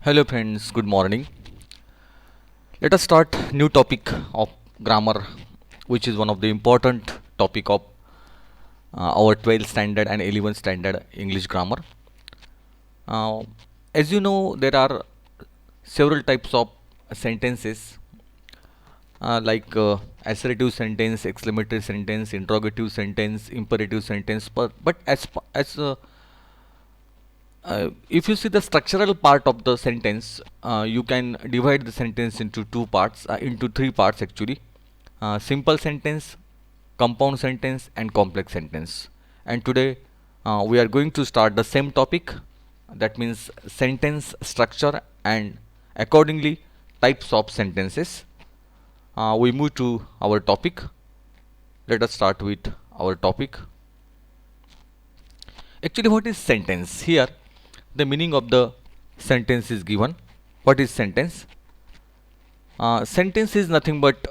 Hello friends, good morning. Let us start new topic of grammar, which is one of the important topic of our 12th standard and 11th standard English grammar. Uh, as you know, there are several types of sentences like assertive sentence, exclamatory sentence, interrogative sentence, imperative sentence. But if you see the structural part of the sentence, you can divide the sentence into into three parts actually. Simple sentence, compound sentence, and complex sentence. And today we are going to start the same topic. That means sentence structure and accordingly types of sentences. We move to our topic. Let us start with our topic. Actually, what is sentence? Here, the meaning of the sentence is given. What is sentence? Sentence is nothing but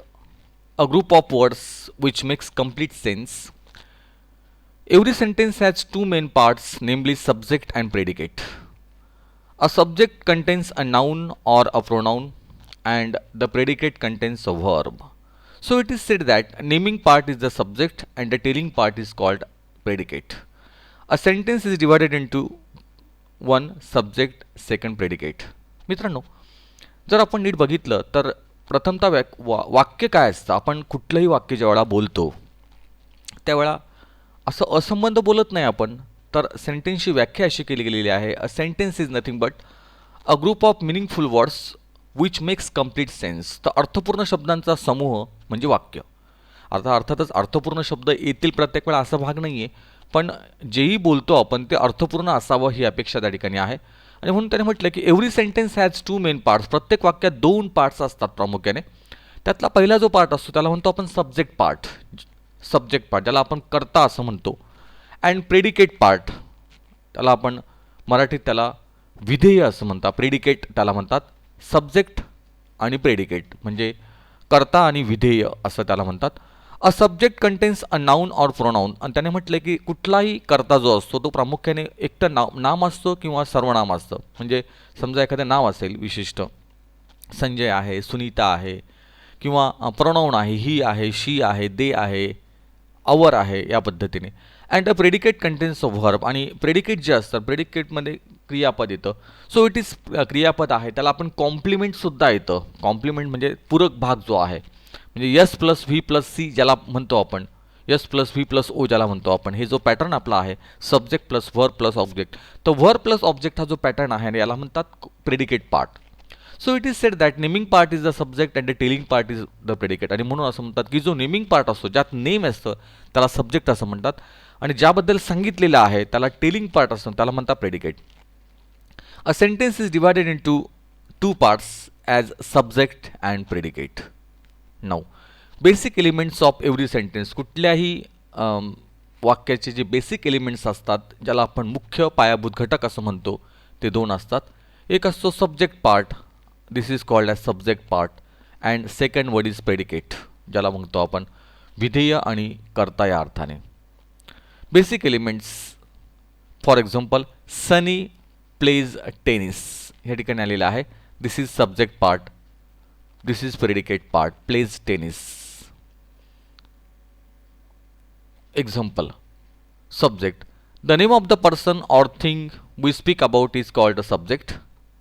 a group of words which makes complete sense. Every sentence has two main parts, namely subject and predicate. A subject contains a noun or a pronoun, and the predicate contains a verb. So it is said that naming part is the subject and the telling part is called predicate. A sentence is divided into one subject second predicate. मित्रांनो, जर आपण नीट बघितलं तर प्रथमतः वाक्य काय असतं. आपण कुठलंही वाक्य ज्यावेळा बोलतो त्यावेळा असं असंबंध बोलत नाही आपण, तर सेंटेन्सची व्याख्या अशी केली गेलेली आहे. A sentence is nothing but a group of meaningful words which makes complete sense. तर अर्थपूर्ण शब्दांचा समूह म्हणजे वाक्य. अर्थातच अर्थपूर्ण शब्द येतील प्रत्येक वेळा असा भाग नाही आहे, पण जेही बोलतो आपण ते अर्थपूर्ण असावं ही अपेक्षा त्या ठिकाणी आहे. आणि म्हणून त्याने म्हटलं की every sentence has two main parts. प्रत्येक वाक्यात दोन पार्ट्स असतात प्रामुख्याने. त्यातला पहिला जो पार्ट असतो त्याला म्हणतो आपण सब्जेक्ट पार्ट. सब्जेक्ट पार्ट ज्याला आपण कर्ता असं म्हणतो. अँड प्रेडिकेट पार्ट त्याला आपण मराठीत त्याला विधेय असं म्हणतात. प्रेडिकेट त्याला म्हणतात. सब्जेक्ट आणि प्रेडिकेट म्हणजे कर्ता आणि विधेय असं त्याला म्हणतात. A subject contains a noun or pronoun. आणि त्याने म्हटलं की कुठलाही कर्ता जो असतो तो प्रामुख्याने एकटं नाम असतो किंवा सर्वनाम असतं. म्हणजे समजा एखादं नाव असेल विशिष्ट, संजय आहे, सुनीता आहे, किंवा प्रोनाउन आहे, ही आहे, शी आहे, दे आहे, अवर आहे, या पद्धतीने. And a predicate contains of verb. आणि प्रेडिकेट जे असतं प्रेडिकेटमध्ये क्रियापद येतं. सो इट इज क्रियापद आहे त्याला आपण कॉम्प्लिमेंटसुद्धा येतं. कॉम्प्लिमेंट म्हणजे पूरक भाग जो आहे, म्हणजे S plus V plus C ज्याला म्हणतो आपण, S plus V plus O ज्याला म्हणतो आपण, हे जो पॅटर्न आपला आहे subject plus verb plus object. तर व्हर्ब प्लस ऑब्जेक्ट हा जो पॅटर्न आहे याला म्हणतात predicate part. So it is said that naming part is the subject and the telling part is the predicate. आणि म्हणून असं म्हणतात की जो नेमिंग पार्ट असतो ज्यात नेम असतं त्याला सब्जेक्ट असं म्हणतात, आणि ज्याबद्दल सांगितलेलं आहे त्याला टेलिंग पार्ट असतं त्याला म्हणतात predicate. A sentence is divided in two parts as subject and predicate. Now basic elements of every sentence. कुठल्याही वाक्याचे जे बेसिक एलिमेंट्स असतात ज्याला आपण मुख्य पायाभूत घटक असं म्हणतो ते दोन असतात. एक असतो subject part, this is called as subject part. And second word is predicate ज्याला म्हणतो आपण विधेय आणि कर्ता या अर्थाने. Basic elements for example Sunny plays tennis या ठिकाणी आलेलं आहे. This is subject part, this is predicate part, plays tennis. Example, subject. The name of the person or thing we speak about is called a subject.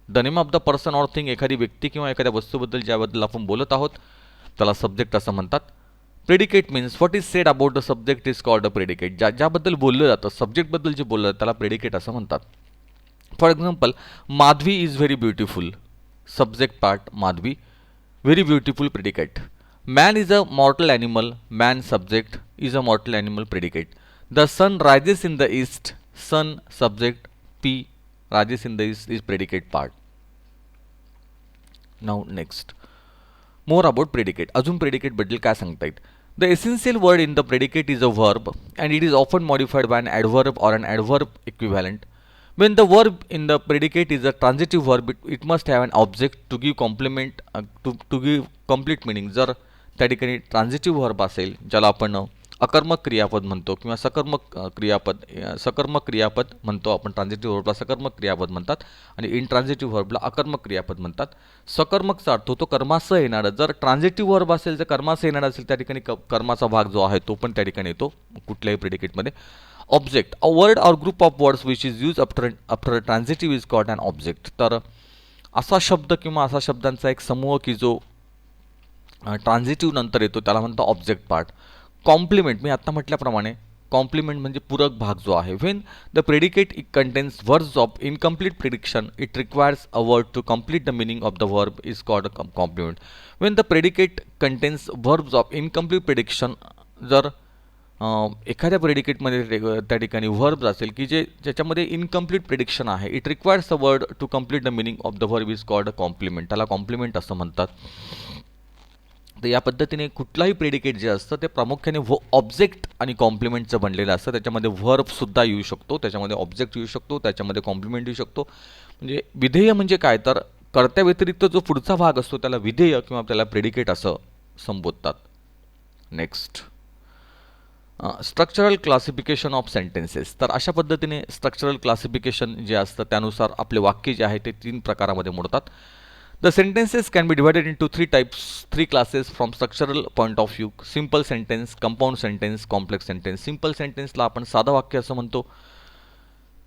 The name of the person or thing एखादी व्यक्ती किंवा एखाद्या वस्तूबद्दल ज्याबद्दल आपण बोलत आहोत त्याला subject असं म्हणतात. Predicate means what is sed about the subject is called a predicate. ज्याबद्दल बोललं जातं सब्जेक्टबद्दल जे बोललं जातं त्याला प्रेडिकेट असं म्हणतात. For example, Madhavi is very beautiful. Subject part Madhavi, very beautiful predicate. Man is a mortal animal. Man subject is a mortal animal predicate. The sun rises in the east. Sun subject P rises in the east is predicate part. Now next, more about predicate. अजून predicate बद्दल काय सांगता येईल. The essential word in the predicate is a verb and it is often modified by an adverb or an adverb equivalent. When the verb in the predicate is a transitive verb, it must have an object to give complement to give complete meaning. जर त्या ठिकाणी ट्रान्झिटिव्ह verb असेल ज्याला आपण अकर्मक क्रियापद म्हणतो किंवा सकर्मक क्रियापद म्हणतो आपण. ट्रान्झिटिव्ह व्हर्बला सकर्मक क्रियापद म्हणतात आणि इंट्रान्झिटिव्ह व्हर्बला अकर्मक क्रियापद म्हणतात. सकर्मकचा अर्थ होतो कर्मासह येणारं. जर ट्रान्झिटिव्ह व्हर्ब असेल, जर कर्मासह येणारा असेल, त्या ठिकाणी कर्माचा भाग जो आहे तो पण त्या ठिकाणी येतो कुठल्याही प्रेडिकेटमध्ये. Object, a word or group of words which is use after transitive is called an object. तर असा शब्द किंवा असा शब्दांचा एक समूह की जो ट्रान्झिटिव्ह नंतर येतो त्याला म्हणतो ऑब्जेक्ट पार्ट. कॉम्प्लिमेंट, मी आत्ता म्हटल्याप्रमाणे कॉम्प्लिमेंट म्हणजे पूरक भाग जो आहे. When the predicate contains words of incomplete prediction it requires a word to complete the meaning of the verb is called a complement. When the predicate contains verbs of incomplete prediction, जर एखाद्या प्रेडिकेटमध्ये त्या ठिकाणी verbs असेल की ज्याच्यामध्ये incomplete prediction आहे, it requires a word to complete the meaning of the verb is called a complement. त्याला कॉम्प्लिमेंट असं म्हणतात. तर या पद्धतीने कुठलाही प्रेडिकेट जे असतं ते प्रामुख्याने ऑब्जेक्ट आणि कॉम्प्लिमेंटचं बनलेलं असतं. त्याच्यामध्ये व्हर्बसुद्धा येऊ शकतो, त्याच्यामध्ये ऑब्जेक्ट येऊ शकतो, त्याच्यामध्ये कॉम्प्लिमेंट येऊ शकतो. म्हणजे विधेय म्हणजे काय, तर कर्त्या व्यतिरिक्त जो पुढचा भाग असतो त्याला विधेय किंवा त्याला प्रेडिकेट असं संबोधतात. Next, structural classification of sentences. तर अशा पद्धतीने स्ट्रक्चरल क्लासिफिकेशन जे असतं त्यानुसार आपले वाक्य जे आहे ते 3 प्रकारामध्ये मोडतात. The sentences can be divided into 3 types, 3 classes from structural point of view. Simple sentence, compound sentence, complex sentence. Simple sentence ला आपण साधं वाक्य असं म्हणतो.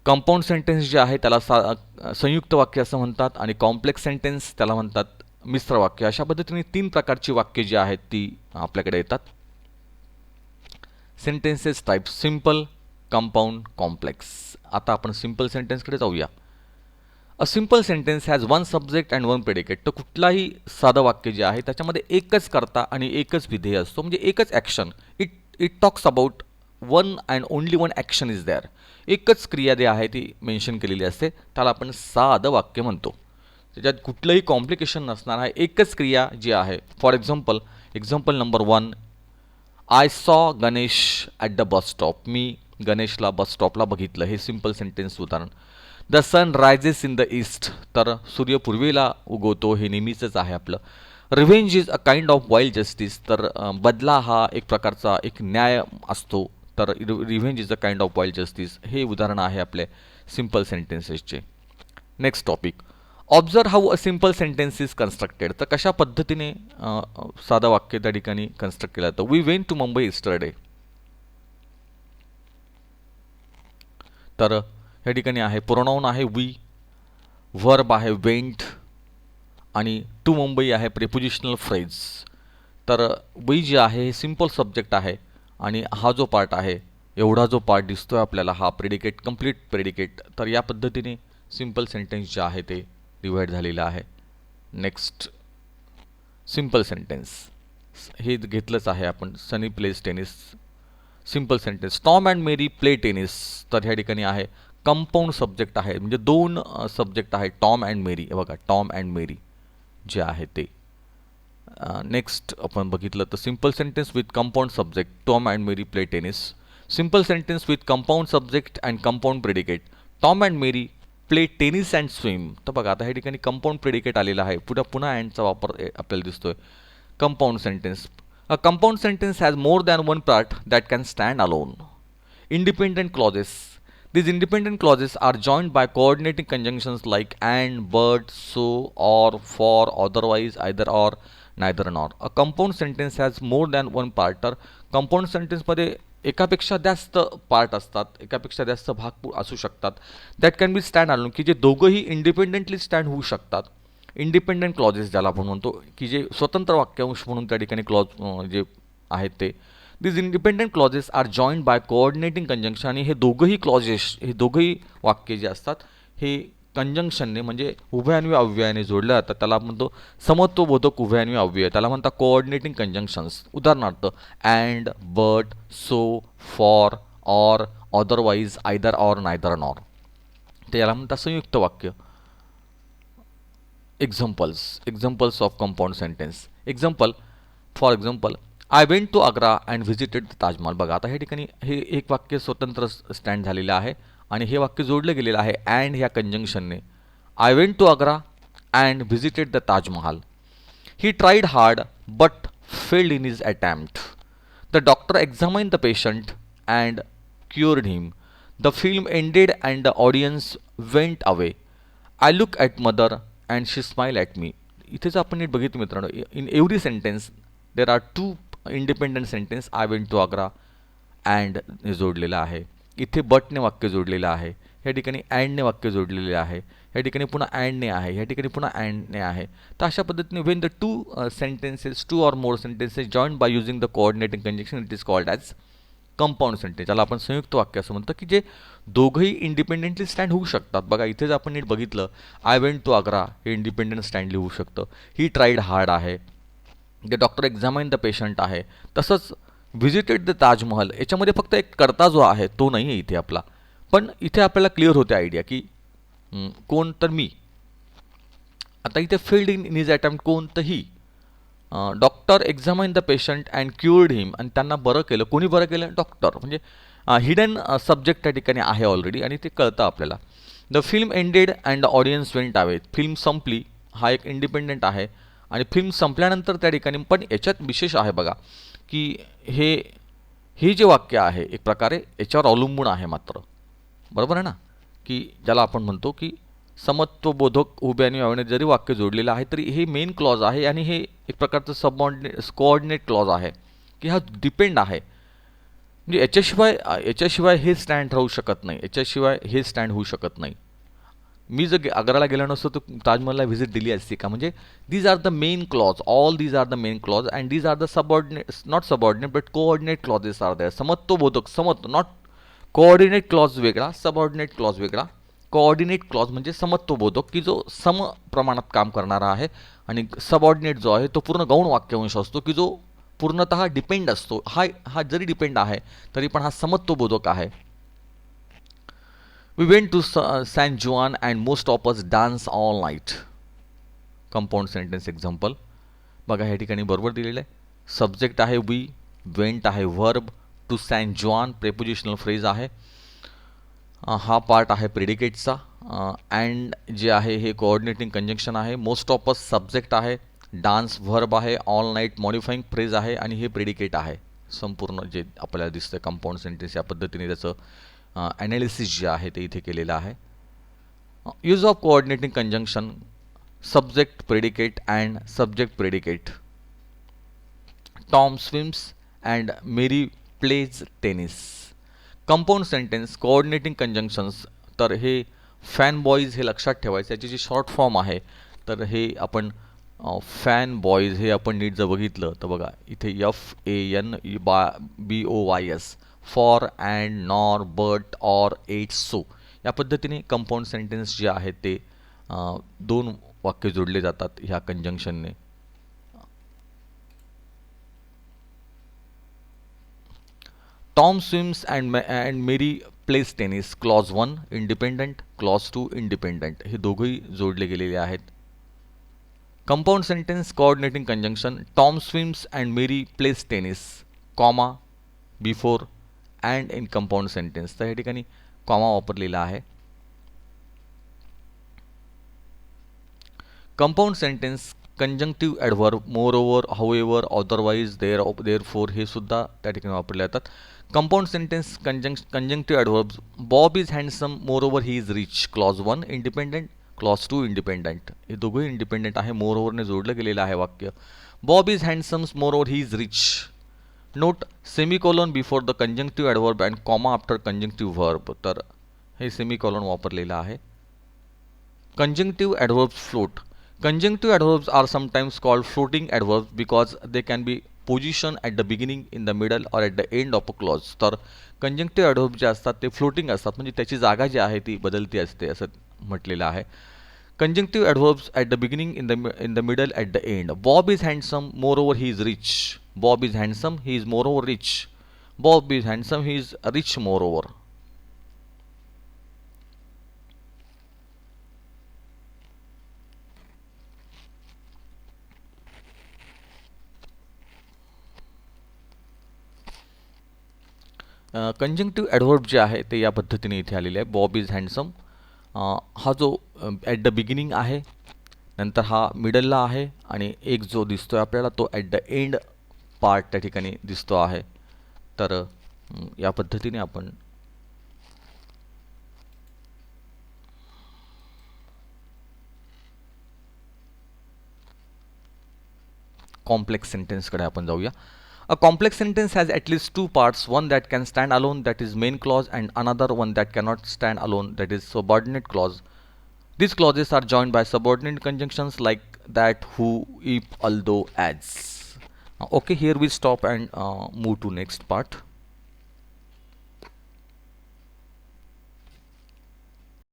कंपाऊंड सेंटेन्स जे आहे त्याला संयुक्त वाक्य असं म्हणतात आणि कॉम्प्लेक्स सेंटेन्स त्याला म्हणतात मिश्र वाक्य. अशा पद्धतीने 3 प्रकारची वाक्य जी आहेत ती आपल्याकडे येतात. Sentences type simple, compound, complex. आता आपण सिंपल सेंटेन्सकडे जाऊया. अ simple sentence has one subject and one predicate. तर कुठलाही साधं वाक्य जे आहे त्याच्यामध्ये एकच कर्ता आणि एकच विधेय असतो, म्हणजे एकच action. It talks about one and only one action is there. एकच क्रिया जी आहे ती मेन्शन केलेली असते, त्याला आपण साधं वाक्य म्हणतो. त्याच्यात कुठलंही कॉम्प्लिकेशन नसणार आहे, एकच क्रिया जी आहे. For example number 1, I saw Ganesh at the bus stop. मी गणेशला बस स्टॉपला बघितलं. हे सिंपल सेंटेन्स उदाहरण. The sun rises in the east. तर सूर्य पूर्वेला उगवतो, हे नेहमीचंच आहे आपलं. Revenge is a kind of wild justice. तर बदला हा एक प्रकारचा एक न्याय असतो. तर revenge is a kind of wild justice हे उदाहरण आहे आपले सिंपल सेंटेन्सेसचे. Next topic, observe how a simple sentence is constructed. तर कशा पद्धतीने साधं वाक्य त्या ठिकाणी कन्स्ट्रक्ट केलं जातं. We went to Mumbai yesterday. तर या ठिकाणी आहे प्रोनाऊन आहे वी, व्हर्ब आहे वेंट आणि टू मुंबई आहे प्रेपोजिशनल फ्रेज. तर वी जे आहे हे सिंपल सब्जेक्ट आहे आणि हा जो पार्ट आहे, एवढा जो पार्ट दिसतोय आपल्याला, हा प्रेडिकेट, कंप्लीट प्रेडिकेट. तर या पद्धतीने सिंपल सेंटेन्स जे आहे ते डिवाइड झालेलं आहे. नेक्स्ट, सिंपल सेंटेन्स हे घेतलंच आहे आपण. Sunny plays tennis. Simple sentence, Tom and Mary play tennis. तर ह्या ठिकाणी आहे कंपाऊंड सब्जेक्ट आहे, म्हणजे 2 सब्जेक्ट आहे, टॉम अँड मेरी. बघा, टॉम अँड मेरी जे आहे ते. नेक्स्ट आपण बघितलं तर simple sentence with compound subject, Tom and Mary play tennis. Simple sentence with compound subject and compound predicate, Tom and Mary play tennis and swim. तर बघा आता ह्या ठिकाणी कंपाऊंड प्रेडिकेट आलेला आहे, पुन्हा अँडचा वापर आपल्याला दिसतोय. Compound sentence, a compound sentence has more than one part that can stand alone. Independent clauses, these independent clauses are joined by coordinating conjunctions like and, but, so, or, for, otherwise, either or, neither nor. A compound sentence has more than one part. तर compound सेंटेन्समध्ये एकापेक्षा जास्त part असतात, एकापेक्षा जास्त भाग असू शकतात. That can be stand alone, की जे दोघंही इंडिपेंडेंटली स्टँड होऊ शकतात. इंडिपेंडंट क्लॉजेस ज्याला आपण म्हणतो, की जे स्वतंत्र वाक्यांश म्हणून त्या ठिकाणी क्लॉज जे आहेत ते. This independent clauses are joined by coordinating conjunction. आणि हे दोघंही क्लॉजेस, हे दोघंही वाक्य जे असतात हे कंजंक्शनने म्हणजे उभयान्वी अव्ययाने जोडले जातात. त्याला आपण म्हणतो समत्वबोधक उभयान्वी अव्यय, त्याला म्हणतात कोऑर्डिनेटिंग कंजंक्शन्स. उदाहरणार्थ and, but, so, for, or, otherwise, either or, neither nor. ते याला म्हणतात संयुक्त वाक्य. Examples of compound sentence. For example, I went to Agra and visited the Taj Mahal. बघा आता हे ठिकाणी हे एक वाक्य स्वतंत्र स्टँड झालेलं आहे आणि हे वाक्य जोडलं गेलेलं आहे अँड ह्या कंजंक्शनने. I went to Agra and visited the Taj Mahal. He tried hard but failed in his attempt. The doctor examined the patient and cured him. The film ended and the audience went away. I look at mother and she smile at me. इथेच आपण नीट बघितलं मित्रांनो, in every sentence there are two independent sentence. I went to Agra and जोडलेलं आहे. इथे बटने वाक्य जोडलेलं आहे. या ठिकाणी अँडने वाक्य जोडलेले आहे. या ठिकाणी पुन्हा अँडने आहे. या ठिकाणी पुन्हा अँडने आहे. तर अशा पद्धतीने Wien the two sentences, to or more sentences join by using the coordinating conjunction, it is called as compound sentence. ज्याला आपण संयुक्त वाक्य असं म्हणतो, की जे दोघंही इंडिपेंडेंटली स्टँड होऊ शकतात. बघा इथेच आपण नीट बघितलं, आय वेंट टू आग्रा हे इंडिपेंडेंट स्टँडली होऊ शकतं. ही ट्राईड हार्ड आहे. The doctor examine the patient आहे. तसंच व्हिजिटेड द ताजमहल, याच्यामध्ये फक्त एक कर्ता जो आहे तो नाही आहे इथे आपला. पण इथे आपल्याला क्लिअर होते आयडिया की कोण तर मी. आता इथे फेल्ड इन हिज अटेम्प्ट कोण तर ही. Doctor examine the patient and cured him, आणि त्यांना बरं केलं. कोणी बरं केलं? डॉक्टर. म्हणजे हिडन सब्जेक्ट त्या ठिकाणी आहे ऑलरेडी आणि ते कळतं आपल्याला. The film ended and the audience went away. Film संपली, हा एक इंडिपेंडेंट आहे. आणि फिल्म संपल्यानंतर त्या ठिकाणी पण याच्यात विशेष आहे बघा, की हे जे वाक्य आहे एक प्रकारे याच्यावर अवलंबून आहे मात्र. बरोबर आहे ना, की ज्याला आपण म्हणतो की समत्वबोधक उभे आणि व्यावने जरी वाक्य जोडलेलं आहे तरी हे मेन क्लॉज आहे आणि हे एक प्रकारचं कोऑर्डिनेट क्लॉज आहे, की हा डिपेंड आहे. म्हणजे याच्याशिवाय हे स्टँड राहू शकत नाही, याच्याशिवाय हे स्टँड होऊ शकत नाही. मी जर आग्राला गेला नसतो तर ताजमहलला व्हिजिट दिली असती का? म्हणजे these are the main clause, all these are the main clause and these are the subordinate, not subordinate but coordinate clauses are there. समत्वबोधक, नॉट कोऑर्डिनेट क्लॉज वेगळा, सबऑर्डिनेट क्लॉज वेगळा. कोऑर्डिनेट क्लॉज म्हणजे समत्वबोधक, की जो सम प्रमाणात काम करणारा आहे, आणि सबऑर्डिनेट जो आहे तो पूर्ण गौण वाक्यांश असतो, की जो पूर्णतः डिपेंड असतो. हा जरी डिपेंड आहे तरी पण हा समत्वबोधक आहे. वी वेंट टू सॅन जुआन and most of us dance all night. Compound sentence example बघा, ह्या ठिकाणी बरोबर दिलेलं आहे. सब्जेक्ट आहे वी, वेंट आहे व्हर्ब, टू सॅन जुआन प्रेपोजिशनल फ्रेज आहे. हा पार्ट आहे प्रेडिकेटचा. अँड जे आहे हे कोऑर्डिनेटिंग कंजंक्शन आहे. मोस्ट ऑफ अस सब्जेक्ट आहे. डान्स व्हर्ब आहे. ऑल नाईट मॉडिफाईंग फ्रेज आहे आणि हे प्रेडिकेट आहे. संपूर्ण जे आपल्याला दिसतं कंपाऊंड सेंटेन्स या पद्धतीने त्याचं ॲनालिसिस जे आहे ते इथे केलेलं आहे. Use of coordinating conjunction, subject predicate and subject predicate. Tom swims and Mary plays tennis. Compound sentence coordinating conjunctions, तर हे फॅन बॉईज हे लक्षात ठेवायचं. याची जी शॉर्ट फॉर्म आहे तर हे आपण फॅन बॉईज हे आपण नीट जर बघितलं तर बघा इथे FAN for and nor but or yet so या पद्धतीने कंपाऊंड सेंटेन्स जे आहेत ते दोन वाक्य जोडले जातात ह्या कंजंक्शनने. Tom swims and Mary plays tennis. Clause 1 independent, clause 2 independent, हे दोघंही जोडले गेलेले आहेत. Compound sentence coordinating conjunction, Tom swims and Mary plays tennis, comma before and in compound sentence. तर या ठिकाणी कॉमा वापरलेला आहे. Compound sentence conjunctive adverb, moreover, however, otherwise, therefore हे सुद्धा त्या ठिकाणी वापरले जातात. Compound sentence conjunctive adverbs, Bob is handsome, moreover he is rich. Clause 1 independent, clause 2 independent, हे दोघंही इंडिपेंडंट आहे. मोर ओव्हरने जोडलं गेलेलं आहे वाक्य. Bob is handsome, moreover he is rich. Note semicolon before the conjunctive adverb and comma after conjunctive verb, तर हे semicolon वापरलेलं आहे. Conjunctive adverbs float. Conjunctive adverbs are sometimes called floating adverbs because they can be positioned at the beginning, in the middle or at the end of a clause. तर कंजंक्टिव्ह adverb जे असतात ते floating असतात, म्हणजे त्याची जागा जी आहे ती बदलती असते असं म्हटलेलं आहे. Conjunctive adverbs at the beginning, in the middle, at the end. Bob is handsome, moreover he is rich. Bob is handsome, he is moreover rich. Bob is handsome, he is rich moreover. Conjunctive adverb जे आहे ते या पद्धतीने इथे आलेले आहे. Bob is handsome हा जो ॲट द बिगिनिंग आहे, नंतर हा मिडलला आहे आणि एक जो दिसतो आहे आपल्याला तो ॲट द एंड पार्ट त्या ठिकाणी दिसतो आहे. तर या पद्धतीने आपण कॉम्प्लेक्स सेंटेन्सकडे आपण जाऊया. A complex sentence has at least two parts, one that can stand alone, that is main clause, and another one that cannot stand alone, that is subordinate clause. These clauses are joined by subordinate conjunctions like that, who, if, although, as. Okay, here we stop and move to next part.